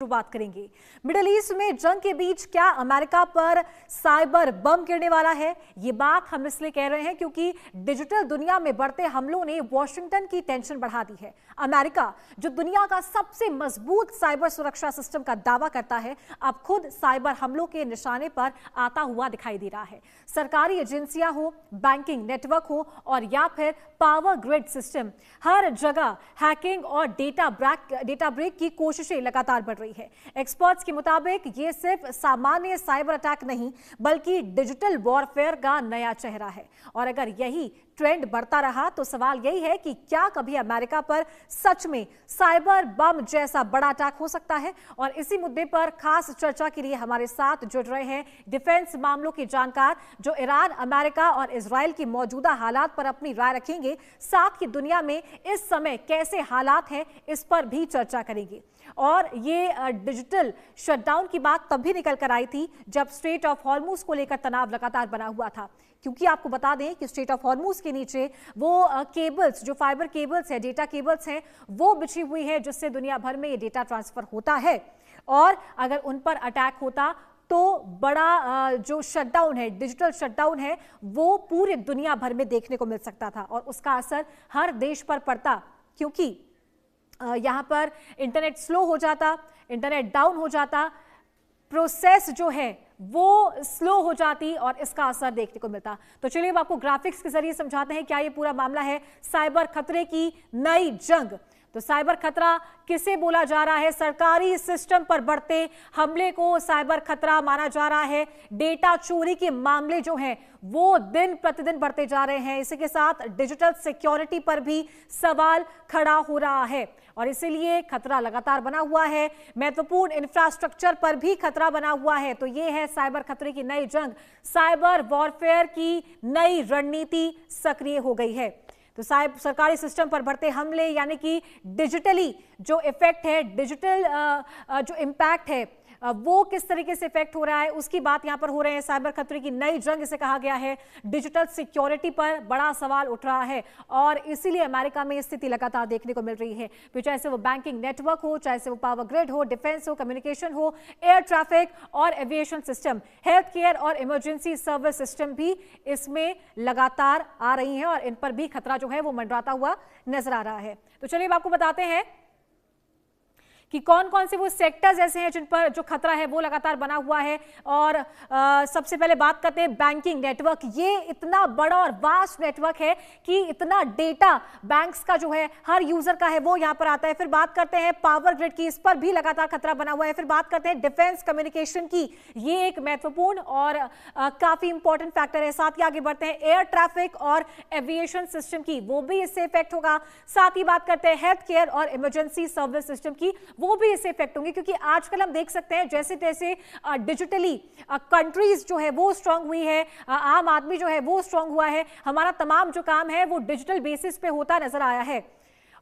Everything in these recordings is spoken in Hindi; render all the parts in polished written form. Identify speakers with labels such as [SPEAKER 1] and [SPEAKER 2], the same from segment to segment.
[SPEAKER 1] शुरुआत करेंगे। मिडिल ईस्ट में जंग के बीच क्या अमेरिका पर साइबर बम गिरने वाला है? ये बात हम इसलिए कह रहे हैं क्योंकि डिजिटल दुनिया में बढ़ते हमलों ने वॉशिंगटन की टेंशन बढ़ा दी है। अमेरिका, जो दुनिया का सबसे मजबूत साइबर सुरक्षा सिस्टम का दावा करता है, अब खुद साइबर हमलों के निशाने पर आता हुआ दिखाई दे रहा है। सरकारी एजेंसियां हो, बैंकिंग नेटवर्क हो और या फिर पावर ग्रिड सिस्टम, हर जगह हैकिंग और डेटा ब्रेक की कोशिशें लगातार बढ़ रही है। एक्सपर्ट्स के मुताबिक ये सिर्फ सामान्य साइबर अटैक नहीं बल्कि डिजिटल वॉरफेयर का नया चेहरा है। और अगर यही ट्रेंड बढ़ता रहा तो सवाल यही है कि क्या कभी अमेरिका पर सच में साइबर बम जैसा बड़ा अटैक हो सकता है? और इसी मुद्दे पर खास चर्चा के लिए हमारे साथ जुड़ रहे हैं डिफेंस मामलों के जानकार जो ईरान, अमेरिका और इजराइल की मौजूदा हालात पर अपनी राय रखेंगे। साथ ही दुनिया में इस समय कैसे हालात हैं इस पर भी चर्चा करेंगे। और ये डिजिटल शटडाउन की बात तब भी निकल कर आई थी जब स्ट्रेट ऑफ हॉर्मुज को लेकर तनाव लगातार बना हुआ था, क्योंकि आपको बता दें कि स्ट्रेट ऑफ हॉर्मुज के नीचे वो केबल्स, जो फाइबर केबल्स है, डेटा केबल्स हैं, वो बिछी हुई है जिससे दुनिया भर में ये डेटा ट्रांसफर होता है। और अगर उन पर अटैक होता तो बड़ा जो शटडाउन है, डिजिटल शटडाउन है, वो पूरे दुनिया भर में देखने को मिल सकता था और उसका असर हर देश पर पड़ता, क्योंकि यहां पर इंटरनेट स्लो हो जाता, इंटरनेट डाउन हो जाता, प्रोसेस जो है वो स्लो हो जाती और इसका असर देखने को मिलता। तो चलिए अब आपको ग्राफिक्स के जरिए समझाते हैं क्या ये पूरा मामला है साइबर खतरे की नई जंग। तो साइबर खतरा किसे बोला जा रहा है? सरकारी सिस्टम पर बढ़ते हमले को साइबर खतरा माना जा रहा है। डेटा चोरी के मामले जो हैं वो दिन प्रतिदिन बढ़ते जा रहे हैं। इसी के साथ डिजिटल सिक्योरिटी पर भी सवाल खड़ा हो रहा है और इसीलिए खतरा लगातार बना हुआ है। महत्वपूर्ण इंफ्रास्ट्रक्चर पर भी खतरा बना हुआ है। तो ये है साइबर खतरे की नई जंग। साइबर वॉरफेयर की नई रणनीति सक्रिय हो गई है। तो सरकारी सिस्टम पर बढ़ते हमले यानी कि डिजिटली जो इफेक्ट है, डिजिटल जो इम्पैक्ट है, वो किस तरीके से इफेक्ट हो रहा है उसकी बात यहां पर हो रहे हैं। साइबर खतरे की नई जंग इसे कहा गया है। डिजिटल सिक्योरिटी पर बड़ा सवाल उठ रहा है और इसीलिए अमेरिका में स्थिति लगातार देखने को मिल रही है। फिर चाहे से वो बैंकिंग नेटवर्क हो, चाहे से वो पावर ग्रिड हो, डिफेंस हो, कम्युनिकेशन हो, एयर ट्रैफिक और एविएशन सिस्टम, हेल्थ केयर और इमरजेंसी सर्विस सिस्टम भी इसमें लगातार आ रही हैं और इन पर भी खतरा जो है वो मंडराता हुआ नजर आ रहा है। तो चलिए अब आपको बताते हैं कि कौन कौन से वो सेक्टर्स ऐसे हैं जिन पर जो खतरा है वो लगातार बना हुआ है। और सबसे पहले बात करते हैं बैंकिंग नेटवर्क। ये इतना बड़ा और वास्ट नेटवर्क है कि इतना डेटा बैंक्स का जो है, हर यूजर का है, वो यहाँ पर आता है। फिर बात करते हैं पावर ग्रिड की, इस पर भी लगातार खतरा बना हुआ है। फिर बात करते हैं डिफेंस कम्युनिकेशन की, ये एक महत्वपूर्ण और काफी इंपॉर्टेंट फैक्टर है। साथ ही आगे बढ़ते हैं एयर ट्रैफिक और एविएशन सिस्टम की, वो भी इससे इफेक्ट होगा। साथ ही बात करते हैं हेल्थ केयर और इमरजेंसी सर्विस सिस्टम की, वो भी इससे इफेक्ट होंगे, क्योंकि आजकल हम देख सकते हैं जैसे तैसे डिजिटली कंट्रीज जो है वो स्ट्रांग हुई है, आम आदमी जो है वो स्ट्रांग हुआ है, हमारा तमाम जो काम है वो डिजिटल बेसिस पे होता नजर आया है।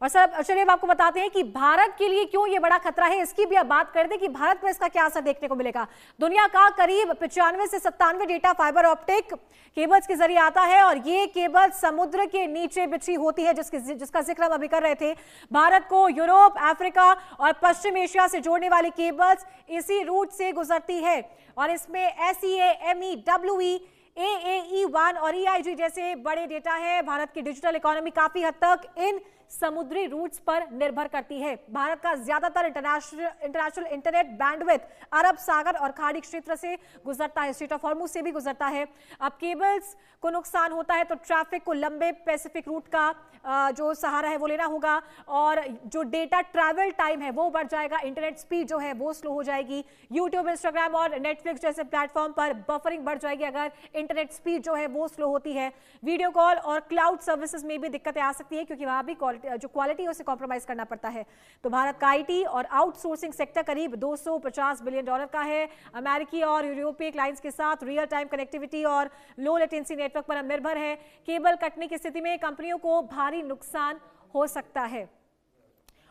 [SPEAKER 1] और सर चलिए अब आपको बताते हैं कि भारत के लिए क्यों ये बड़ा खतरा है, इसकी भी आप बात कर दें कि भारत पर इसका क्या असर देखने को मिलेगा। दुनिया का करीब 95 से 97 डेटा फाइबर ऑप्टिक केबल्स के जरिए आता है और ये केबल समुद्र के नीचे बिछी होती है, जिसका जिक्र हम अभी कर रहे थे। भारत को यूरोप, अफ्रीका और पश्चिम एशिया से जोड़ने वाली केबल्स इसी रूट से गुजरती है और इसमें SEA, MEWE, AAE1 और EIG जैसे बड़े डेटा है। भारत की डिजिटल इकोनॉमी काफी हद तक इन समुद्री रूट्स पर निर्भर करती है। भारत का ज्यादातर इंटरनेशनल इंटरनेट बैंडविड्थ अरब सागर और खाड़ी क्षेत्र से गुजरता है, स्ट्रेट ऑफ हॉर्मुज से भी गुजरता है। अब केबल्स को नुकसान होता है तो ट्रैफिक को लंबे पैसिफिक रूट का जो सहारा है वो लेना होगा और जो डेटा ट्रैवल टाइम है वो बढ़ जाएगा, इंटरनेट स्पीड जो है वो स्लो हो जाएगी। यूट्यूब, इंस्टाग्राम और नेटफ्लिक्स जैसे प्लेटफॉर्म पर बफरिंग बढ़ जाएगी अगर इंटरनेट स्पीड जो है वो स्लो होती है। वीडियो कॉल और क्लाउड सर्विसेज में भी दिक्कतें आ सकती है, क्योंकि वहां भी जो क्वालिटी है उसे कॉम्प्रोमाइज करना पड़ता है। तो भारत का IT और आउटसोर्सिंग सेक्टर करीब $250 बिलियन का है। अमेरिकी और यूरोपीय क्लाइंट्स के साथ रियल टाइम कनेक्टिविटी और लो लेटेंसी नेटवर्क पर निर्भर है। केबल कटने की स्थिति में कंपनियों को भारी नुकसान हो सकता है।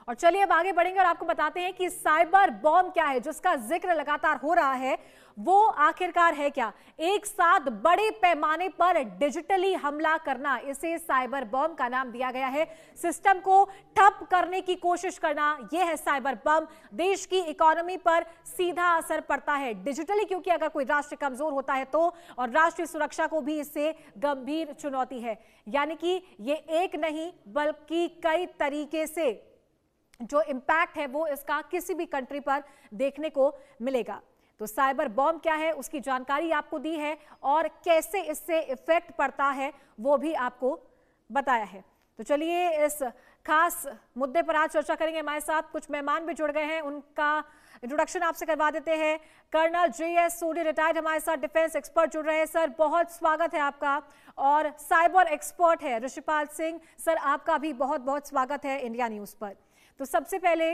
[SPEAKER 1] और चलिए अब आगे बढ़ेंगे और आपको बताते हैं कि साइबर बॉम्ब क्या है, जिसका जिक्र लगातार हो रहा है, वो आखिरकार है क्या। एक साथ बड़े पैमाने पर डिजिटली हमला करना, इसे साइबर बॉम्ब का नाम दिया गया है। सिस्टम को ठप करने की कोशिश करना, यह है साइबर बम। देश की इकोनॉमी पर सीधा असर पड़ता है डिजिटली, क्योंकि अगर कोई राष्ट्र कमजोर होता है तो, और राष्ट्रीय सुरक्षा को भी इससे गंभीर चुनौती है। यानी कि ये एक नहीं बल्कि कई तरीके से जो इंपैक्ट है वो इसका किसी भी कंट्री पर देखने को मिलेगा। तो साइबर बॉम्ब क्या है उसकी जानकारी आपको दी है, और कैसे इससे इफेक्ट पड़ता है वो भी आपको बताया है। तो चलिए इस खास मुद्दे पर आज चर्चा करेंगे। हमारे साथ कुछ मेहमान भी जुड़ गए हैं, उनका इंट्रोडक्शन आपसे करवा देते हैं। कर्नल JS सोडी रिटायर्ड हमारे साथ डिफेंस एक्सपर्ट जुड़ रहे हैं। सर बहुत स्वागत है आपका। और साइबर एक्सपर्ट है ऋषिपाल सिंह, सर आपका भी बहुत बहुत स्वागत है इंडिया न्यूज पर। तो सबसे पहले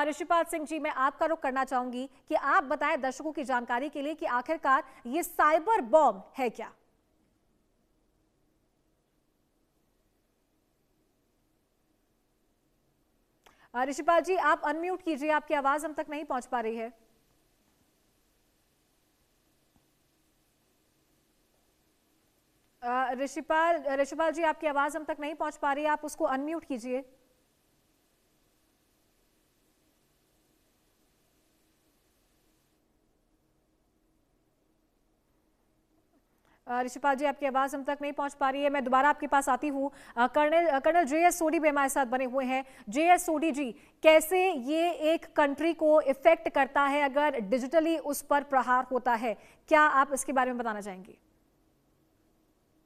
[SPEAKER 1] ऋषिपाल सिंह जी, मैं आपका रुख करना चाहूंगी कि आप बताएं दर्शकों की जानकारी के लिए कि आखिरकार ये साइबर बॉम्ब है क्या। ऋषिपाल जी आप अनम्यूट कीजिए, आपकी आवाज हम तक नहीं पहुंच पा रही है। ऋषिपाल जी आपकी आवाज हम तक नहीं पहुंच पा रही है, आप उसको अनम्यूट कीजिए। ऋषिपाल जी आपकी आवाज हम तक नहीं पहुंच पा रही है, मैं दोबारा आपके पास आती हूँ। कर्नल JS सोडी भी हमारे साथ बने हुए हैं। JS सोडी जी, कैसे ये एक कंट्री को इफेक्ट करता है अगर डिजिटली उस पर प्रहार होता है, क्या आप इसके बारे में बताना चाहेंगे?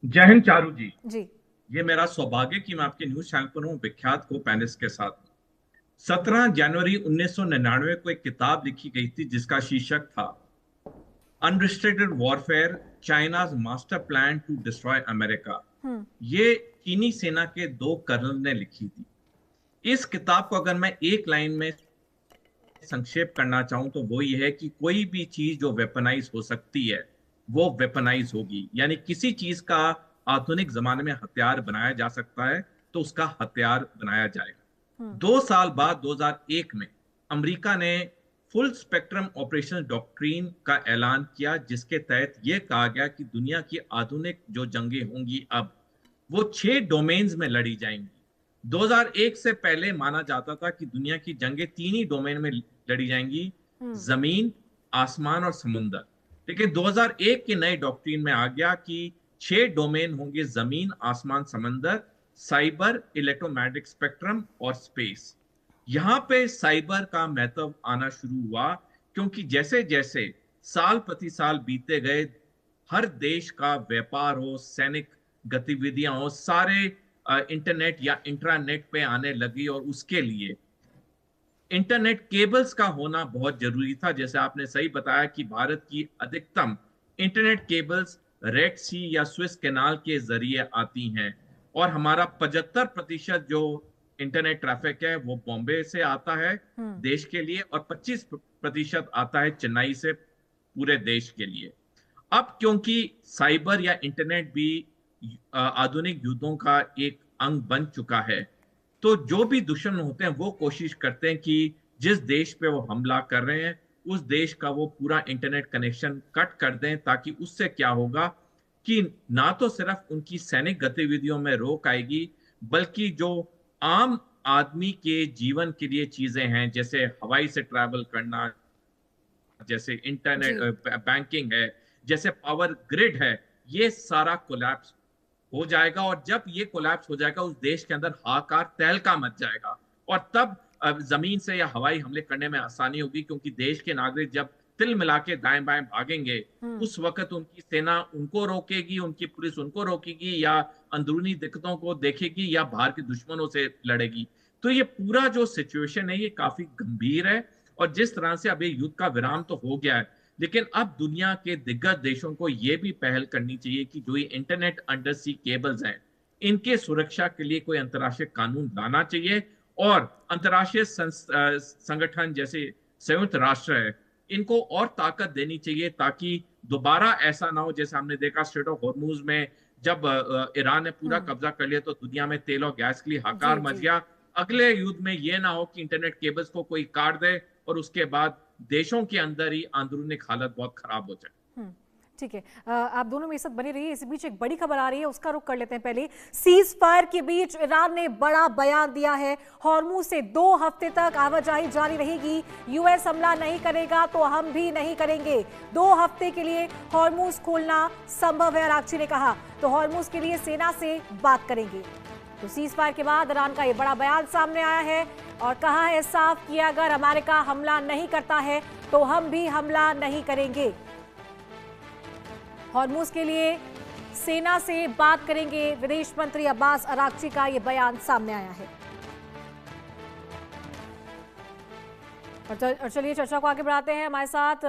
[SPEAKER 2] जय हिंद चारू जी।
[SPEAKER 1] जी,
[SPEAKER 2] ये मेरा सौभाग्य कि मैं आपके न्यूज चैनल पर हूँ विख्यात को पैनलिस्ट के साथ। 17 जनवरी 1999 को एक किताब लिखी गई थी जिसका शीर्षक था unrestricted warfare, China's master plan to destroy America. ये चीनी सेना के 2 कर्नल ने लिखी थी। इस किताब को अगर मैं एक लाइन में संक्षेप करना चाहूं तो वो ये है कि कोई भी चीज जो वेपनाइज हो सकती है वो वेपनाइज होगी। यानी किसी चीज का आधुनिक जमाने में हथियार बनाया जा सकता है तो उसका हथियार बनाया जाएगा। 2 साल बाद 2001 में अमेरिका ने फुल स्पेक्ट्रम ऑपरेशन डॉक्ट्रिन का ऐलान किया, जिसके तहत यह कहा गया कि दुनिया की आधुनिक जो जंगें होंगी अब वो 6 डोमेन्स में लड़ी जाएंगी। 2001 से पहले माना जाता था कि दुनिया की जंगें 3 ही डोमेन में लड़ी जाएंगी, जमीन, आसमान और समुंदर। लेकिन 2001 के नए डॉक्ट्रिन में आ गया कि 6 डोमेन होंगे, जमीन, आसमान, समंदर, साइबर, इलेक्ट्रोमैग्नेटिक स्पेक्ट्रम और स्पेस। यहां पे साइबर का महत्व आना शुरू हुआ क्योंकि जैसे जैसे साल प्रति साल बीते गए, हर देश का व्यापार हो, सैनिक गतिविधियां हो, सारे इंटरनेट या इंट्रानेट पे आने लगी और उसके लिए इंटरनेट केबल्स का होना बहुत जरूरी था। जैसे आपने सही बताया कि भारत की अधिकतम इंटरनेट केबल्स रेड सी या स्विस कैनाल के जरिए आती हैं और हमारा 75% जो इंटरनेट ट्रैफिक है वो बॉम्बे से आता है देश के लिए और 25% आता है चेन्नई से पूरे देश के लिए। अब क्योंकि साइबर या इंटरनेट भी आधुनिक युद्धों का एक अंग बन चुका है, तो जो भी दुश्मन होते हैं वो कोशिश करते हैं कि जिस देश पे वो हमला कर रहे हैं उस देश का वो पूरा इंटरनेट कनेक्शन कट कर दें, ताकि उससे क्या होगा कि ना तो सिर्फ उनकी सैनिक गतिविधियों में रोक आएगी, बल्कि जो आम आदमी के जीवन के लिए चीजें हैं, जैसे हवाई से ट्रैवल करना, जैसे इंटरनेट बैंकिंग है, जैसे पावर ग्रिड है, ये सारा कोलैप्स हो जाएगा। और जब ये कोलैप्स हो जाएगा उस देश के अंदर हाहाकार तहलका मच जाएगा और तब जमीन से या हवाई हमले करने में आसानी होगी, क्योंकि देश के नागरिक जब तिल मिला के दाएं बाएं भागेंगे उस वक्त उनकी सेना उनको रोकेगी, उनकी पुलिस उनको रोकेगी, या अंदरूनी दिक्कतों को देखेगी या बाहर के दुश्मनों से लड़ेगी। तो ये पूरा जो सिचुएशन है ये काफी गंभीर है। और जिस तरह से अभी युद्ध का विराम तो हो गया है, लेकिन अब दुनिया के दिग्गज देशों को यह भी पहल करनी चाहिए कि जो ये इंटरनेट अंडर सी केबल्स हैं इनके सुरक्षा के लिए कोई अंतर्राष्ट्रीय कानून लाना चाहिए और अंतर्राष्ट्रीय संगठन जैसे संयुक्त राष्ट्र है इनको और ताकत देनी चाहिए, ताकि दोबारा ऐसा ना हो जैसे हमने देखा स्ट्रेट ऑफ हॉर्मुज में जब ईरान ने पूरा कब्जा कर लिया तो दुनिया में तेल और गैस के लिए हाहाकार मच गया। अगले युद्ध में यह ना हो कि इंटरनेट केबल्स को कोई काट दे और उसके बाद देशों के अंदर ही अंदरूनी हालत बहुत खराब हो जाए।
[SPEAKER 1] ठीक है, आप दोनों मेरे साथ बने रहिए। इस बीच एक बड़ी खबर आ रही है, उसका रुख कर लेते हैं। पहले सीज फायर के बीच ईरान ने बड़ा बयान दिया है। हॉर्मुज से 2 हफ्ते तक आवाजाही जारी रहेगी। यूएस हमला नहीं करेगा तो हम भी नहीं करेंगे। 2 हफ्ते के लिए हॉर्मुज खोलना संभव है, आरागची ने कहा। तो हॉर्मुज के लिए सेना से बात करेंगे। तो सीज फायर के बाद ईरान का यह बड़ा बयान सामने आया है और कहा है साफ कि अगर अमेरिका हमला नहीं करता है तो हम भी हमला नहीं करेंगे। हॉर्मुज के लिए सेना से बात करेंगे। विदेश मंत्री अब्बास अरागची का यह बयान सामने आया है। और चलिए चर्चा को आगे बढ़ाते हैं। हमारे साथ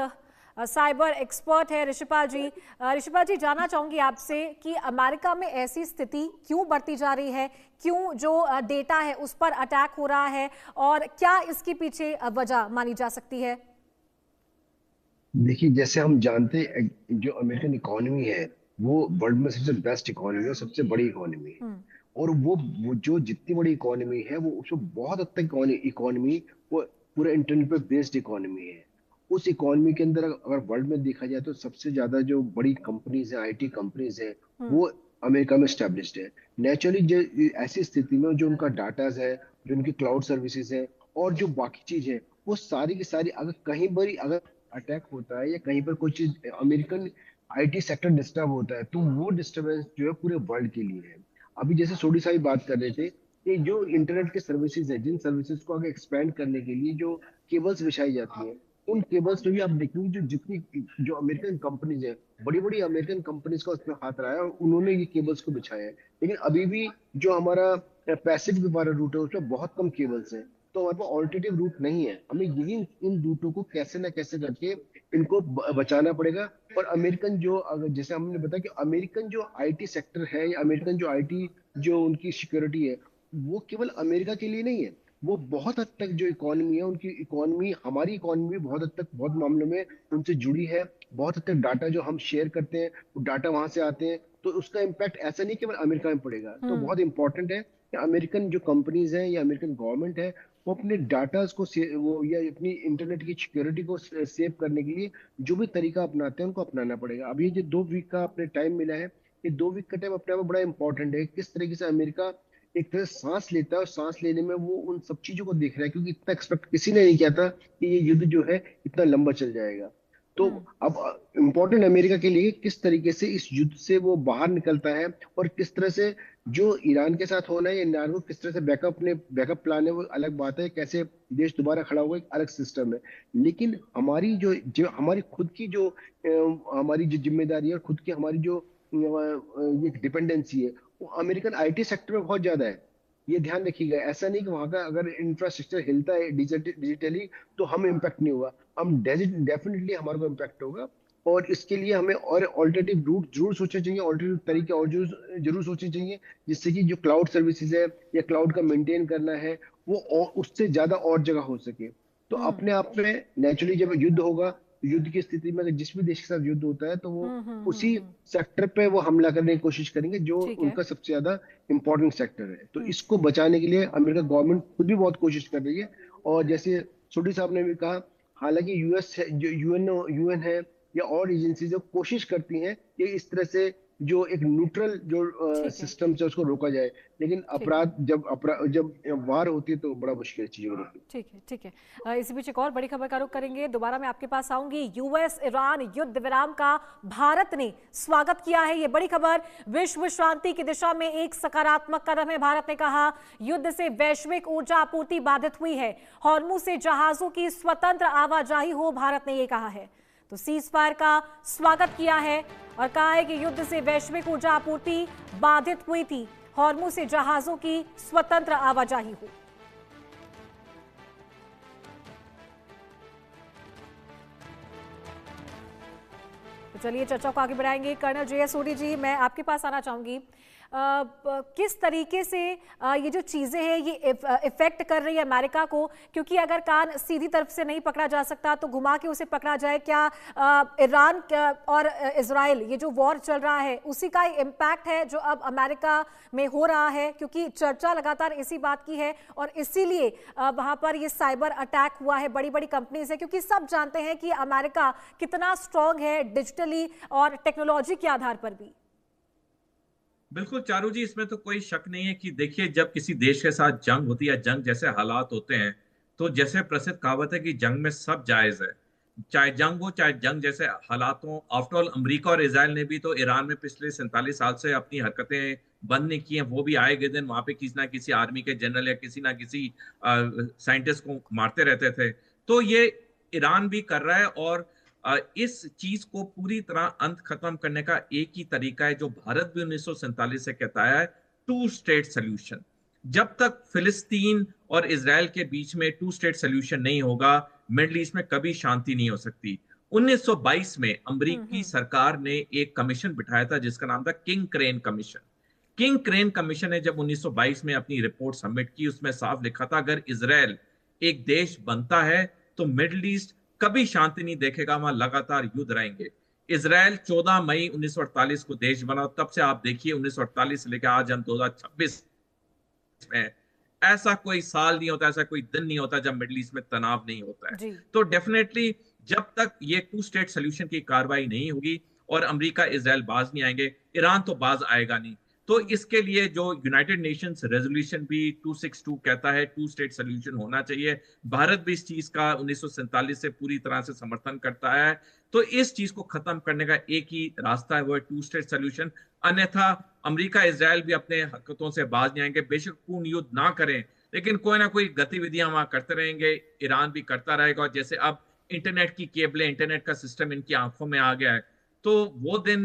[SPEAKER 1] साइबर एक्सपर्ट है ऋषिपाल जी। ऋषिपाल जी, जानना चाहूंगी आपसे कि अमेरिका में ऐसी स्थिति क्यों बढ़ती जा रही है, क्यों जो डेटा है उस पर अटैक हो रहा है और क्या इसके पीछे वजह मानी जा सकती है?
[SPEAKER 3] देखिए, जैसे हम जानते हैं जो अमेरिकन इकोनॉमी है वो वर्ल्ड में सबसे बेस्ट इकोनॉमी है, सबसे बड़ी इकोनॉमी है। और वो जो जितनी बड़ी इकोनॉमी है वो उसमें बहुत हद तक इकोनॉमी वो पूरा इंटरनेट पे बेस्ड इकोनॉमी है। उस इकोनॉमी के अंदर अगर वर्ल्ड में देखा जाए तो सबसे ज्यादा जो बड़ी कंपनीज है, आईटी कंपनीज है, वो अमेरिका में स्टैब्लिश्ड है। नेचुरली जो ऐसी स्थिति में जो उनका डाटा है, जो उनकी क्लाउड सर्विसेज है और जो बाकी चीज है, वो सारी की सारी अगर कहीं पर अगर अटैक होता है या कहीं पर कोई चीज अमेरिकन आईटी सेक्टर डिस्टर्ब होता है तो वो डिस्टर्बेंस जो है पूरे वर्ल्ड के लिए है। अभी जैसे सोडी साहब बात कर रहे थे कि जो इंटरनेट के सर्विसेज है, जिन सर्विसेज को आगे एक्सपेंड करने के लिए जो केबल्स बिछाई जाती है, उन केबल्स पे भी आप देखेंगे जो जितनी जो अमेरिकन कंपनीज है, बड़ी बड़ी अमेरिकन कंपनीज का उसमें हाथ रहा है और उन्होंने ये केबल्स को बिछाया है। लेकिन अभी भी जो हमारा पैसिफिक वाला रूट है उसमें बहुत कम केबल्स है, तो हमारे पास ऑल्टरनेटिव रूट नहीं है। हमें यही इन रूटों को कैसे ना कैसे करके इनको बचाना पड़ेगा। और अमेरिकन जो अगर जैसे हमने बताया कि अमेरिकन जो आईटी सेक्टर है या अमेरिकन जो आईटी जो उनकी सिक्योरिटी है वो केवल अमेरिका के लिए नहीं है, वो बहुत हद तक जो इकोनॉमी है उनकी इकोनॉमी हमारी इकोनॉमी बहुत हद तक बहुत मामलों में उनसे जुड़ी है। बहुत हद तक डाटा जो हम शेयर करते हैं वो डाटा वहां से आते हैं, तो उसका इम्पैक्ट ऐसा नहीं केवल अमेरिका में पड़ेगा। तो बहुत इंपॉर्टेंट है कि अमेरिकन जो कंपनीज हैं या अमेरिकन गवर्नमेंट है वो अपने डाटा को वो या अपनी इंटरनेट की सिक्योरिटी को सेव करने के लिए जो भी तरीका अपनाते हैं उनको अपनाना पड़ेगा। अभी जो 2 वीक का अपने टाइम मिला है, ये 2 वीक का टाइम अपने आप में बड़ा इंपॉर्टेंट है। किस तरीके से अमेरिका एक तरह से सांस लेता है और सांस लेने में वो उन सब चीजों को देख रहा है, क्योंकि इतना एक्सपेक्ट किसी ने नहीं किया था कि ये युद्ध जो है इतना लंबा चल जाएगा। तो अब इम्पोर्टेंट अमेरिका के लिए किस तरीके से इस युद्ध से वो बाहर निकलता है और किस तरह से जो ईरान के साथ होना है, ईरान को किस तरह से बैकअप प्लान है वो अलग बात है, कैसे देश दोबारा खड़ा होगा एक अलग सिस्टम है। लेकिन हमारी जो हमारी खुद की जो हमारी जो जिम्मेदारी है और खुद की हमारी जो ये डिपेंडेंसी है वो अमेरिकन आईटी सेक्टर में बहुत ज्यादा है। ये ध्यान रखिएगा, ऐसा नहीं कि वहां का अगर इंफ्रास्ट्रक्चर हिलता है डिजिटली तो हम इम्पैक्ट नहीं होगा, हम डेफिनेटली हमारे को इम्पैक्ट होगा। और इसके लिए हमें और ऑल्टरनेटिव रूट जरूर सोचने चाहिए, ऑल्टरनेटिव तरीके और जरूर सोचने चाहिए, जिससे कि जो क्लाउड सर्विसेज है या क्लाउड का मेंटेन करना है वो और उससे ज्यादा और जगह हो सके। तो अपने आप में नेचुरली जब युद्ध होगा, युद्ध की स्थिति में अगर जिस भी देश के साथ युद्ध होता है तो वो उसी सेक्टर पे वो हमला करने की कोशिश करेंगे जो उनका सबसे ज्यादा इंपॉर्टेंट सेक्टर है। तो इसको बचाने के लिए अमेरिका गवर्नमेंट खुद भी बहुत कोशिश कर रही है। और जैसे सोडी साहब ने भी कहा, हालांकि यूएस जो यूएन है या और एजेंसी जो कोशिश करती हैं कि इस तरह से जो एक न्यूट्रल जो सिस्टम से उसको रोका जाए, लेकिन जब वार होती है तो बड़ा मुश्किल चीजों को।
[SPEAKER 1] ठीक है। इसी बीच एक और बड़ी खबर का रुख करेंगे, दोबारा मैं आपके पास आऊंगी। यूएस ईरान युद्ध विराम का भारत ने स्वागत किया है, ये बड़ी खबर। विश्व शांति की दिशा में एक सकारात्मक कदम है, भारत ने कहा। युद्ध से वैश्विक ऊर्जा आपूर्ति बाधित हुई है, हॉर्मुज से जहाजों की स्वतंत्र आवाजाही हो, भारत ने ये कहा है। तो सीज फायर का स्वागत किया है और कहा है कि युद्ध से वैश्विक ऊर्जा आपूर्ति बाधित हुई थी, हॉर्मुज से जहाजों की स्वतंत्र आवाजाही हो। तो चलिए चर्चा को आगे बढ़ाएंगे। कर्नल जे एस सोडी जी, मैं आपके पास आना चाहूंगी। किस तरीके से ये जो चीज़ें हैं ये इफेक्ट कर रही है अमेरिका को, क्योंकि अगर कान सीधी तरफ से नहीं पकड़ा जा सकता तो घुमा के उसे पकड़ा जाए। क्या ईरान और इजराइल ये जो वॉर चल रहा है उसी का इम्पैक्ट है जो अब अमेरिका में हो रहा है, क्योंकि चर्चा लगातार इसी बात की है और इसीलिए वहां पर ये साइबर अटैक हुआ है बड़ी बड़ी कंपनीज है, क्योंकि सब जानते हैं कि अमेरिका कितना स्ट्रांग है डिजिटली और टेक्नोलॉजी के आधार पर भी।
[SPEAKER 2] बिल्कुल चारू जी, इसमें तो कोई शक नहीं है कि देखिए, जब किसी देश के साथ जंग होती है, जंग जैसे हालात होते हैं, तो जैसे प्रसिद्ध कहावत है कि जंग में सब जायज है, चाहे जंग हो चाहे जंग जैसे हालात हो। आफ्टर ऑल अमेरिका और इजराइल ने भी तो ईरान में पिछले 47 साल से अपनी हरकतें बंद नहीं की हैं। वो भी आए गए दिन वहां पे किसी ना किसी आर्मी के जनरल या किसी ना किसी साइंटिस्ट को मारते रहते थे। तो ये ईरान भी कर रहा है, और इस चीज को पूरी तरह अंत खत्म करने का एक ही तरीका है जो भारत भी 1947 से कहता है, टू स्टेट सोल्यूशन। जब तक फिलिस्तीन और इजराइल के बीच में टू स्टेट सोल्यूशन नहीं होगा, मिडिल ईस्ट में कभी शांति नहीं हो सकती। 1922 में अमेरिकी सरकार ने एक कमीशन बिठाया था जिसका नाम था king crane commission. King crane commission ने जब 1922 में अपनी रिपोर्ट सबमिट की, उसमें साफ लिखा था अगर इजराइल एक देश बनता है तो मिडिल ईस्ट कभी शांति नहीं देखेगा, वहां लगातार युद्ध रहेंगे। इजराइल 14 मई 1948 को देश बना, तब से आप देखिए 1948 से लेकर आज हम 2026 में ऐसा कोई साल नहीं होता, ऐसा कोई दिन नहीं होता जब मिडिल ईस्ट में तनाव नहीं होता है। तो डेफिनेटली जब तक ये टू स्टेट सोल्यूशन की कार्रवाई नहीं होगी और अमेरिका इजराइल बाज नहीं आएंगे, ईरान तो बाज आएगा नहीं। तो इसके लिए जो यूनाइटेड नेशंस रेजोल्यूशन भी 262 कहता है टू स्टेट सोल्यूशन होना चाहिए, भारत भी इस चीज का 1947 से पूरी तरह से समर्थन करता है। तो इस चीज को खत्म करने का एक ही रास्ता है, वो है टू स्टेट सोल्यूशन। अन्यथा अमेरिका इजराइल भी अपने हरकतों से बाज नहीं आएंगे। बेशक पूर्ण युद्ध ना करें, लेकिन कोई ना कोई गतिविधियां वहां करते रहेंगे, ईरान भी करता रहेगा। और जैसे अब इंटरनेट की केबलें, इंटरनेट का सिस्टम इनकी आंखों में आ गया है, तो वो दिन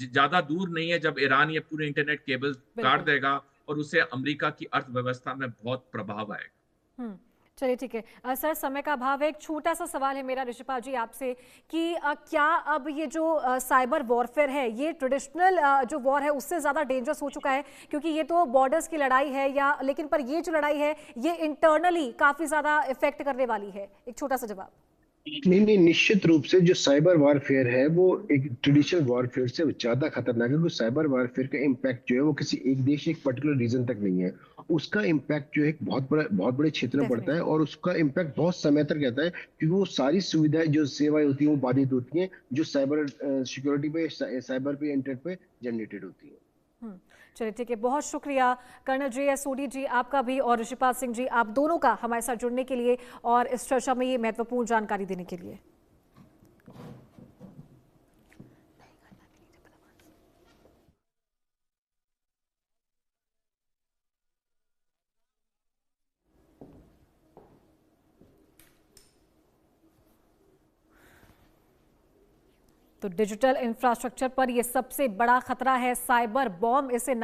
[SPEAKER 2] ज्यादा दूर नहीं है जब ईरान ये पूरे इंटरनेट केबल काट देगा और उससे अमेरिका की अर्थव्यवस्था में बहुत प्रभाव आएगा।
[SPEAKER 1] चलिए ठीक है सर, समय का अभाव है। एक छोटा सा सवाल है मेरा ऋषिपाल जी आपसे कि क्या अब ये जो साइबर वॉरफेयर है ये ट्रेडिशनल जो वॉर है उससे ज़्यादा डेंजरस हो चुका है, क्योंकि ये तो बॉर्डर्स की लड़ाई है या, लेकिन पर ये जो लड़ाई है ये इंटरनली काफ़ी ज़्यादा इफेक्ट करने वाली है? एक छोटा सा जवाब।
[SPEAKER 3] नहीं, निश्चित रूप से जो साइबर वॉरफेयर है वो एक ट्रेडिशनल वॉरफेयर से ज्यादा खतरनाक है, क्योंकि साइबर वॉरफेयर का इम्पैक्ट जो है वो किसी एक देश, एक पर्टिकुलर रीजन तक नहीं है। उसका इम्पैक्ट जो है एक बहुत बड़े क्षेत्र में पड़ता है और उसका इम्पैक्ट बहुत समय तक रहता है, क्योंकि वो सारी सुविधाएं जो सेवाएं होती हैं वो बाधित होती हैं जो साइबर सिक्योरिटी पे, साइबर पे, इंटरनेट पे जनरेटेड होती है।
[SPEAKER 1] चलिए ठीक है, बहुत शुक्रिया कर्नल जे सोडी जी आपका भी और ऋषिपाल सिंह जी आप दोनों का हमारे साथ जुड़ने के लिए और इस चर्चा में ये महत्वपूर्ण जानकारी देने के लिए। तो डिजिटल इंफ्रास्ट्रक्चर पर यह सबसे बड़ा खतरा है साइबर बॉम्ब, इसे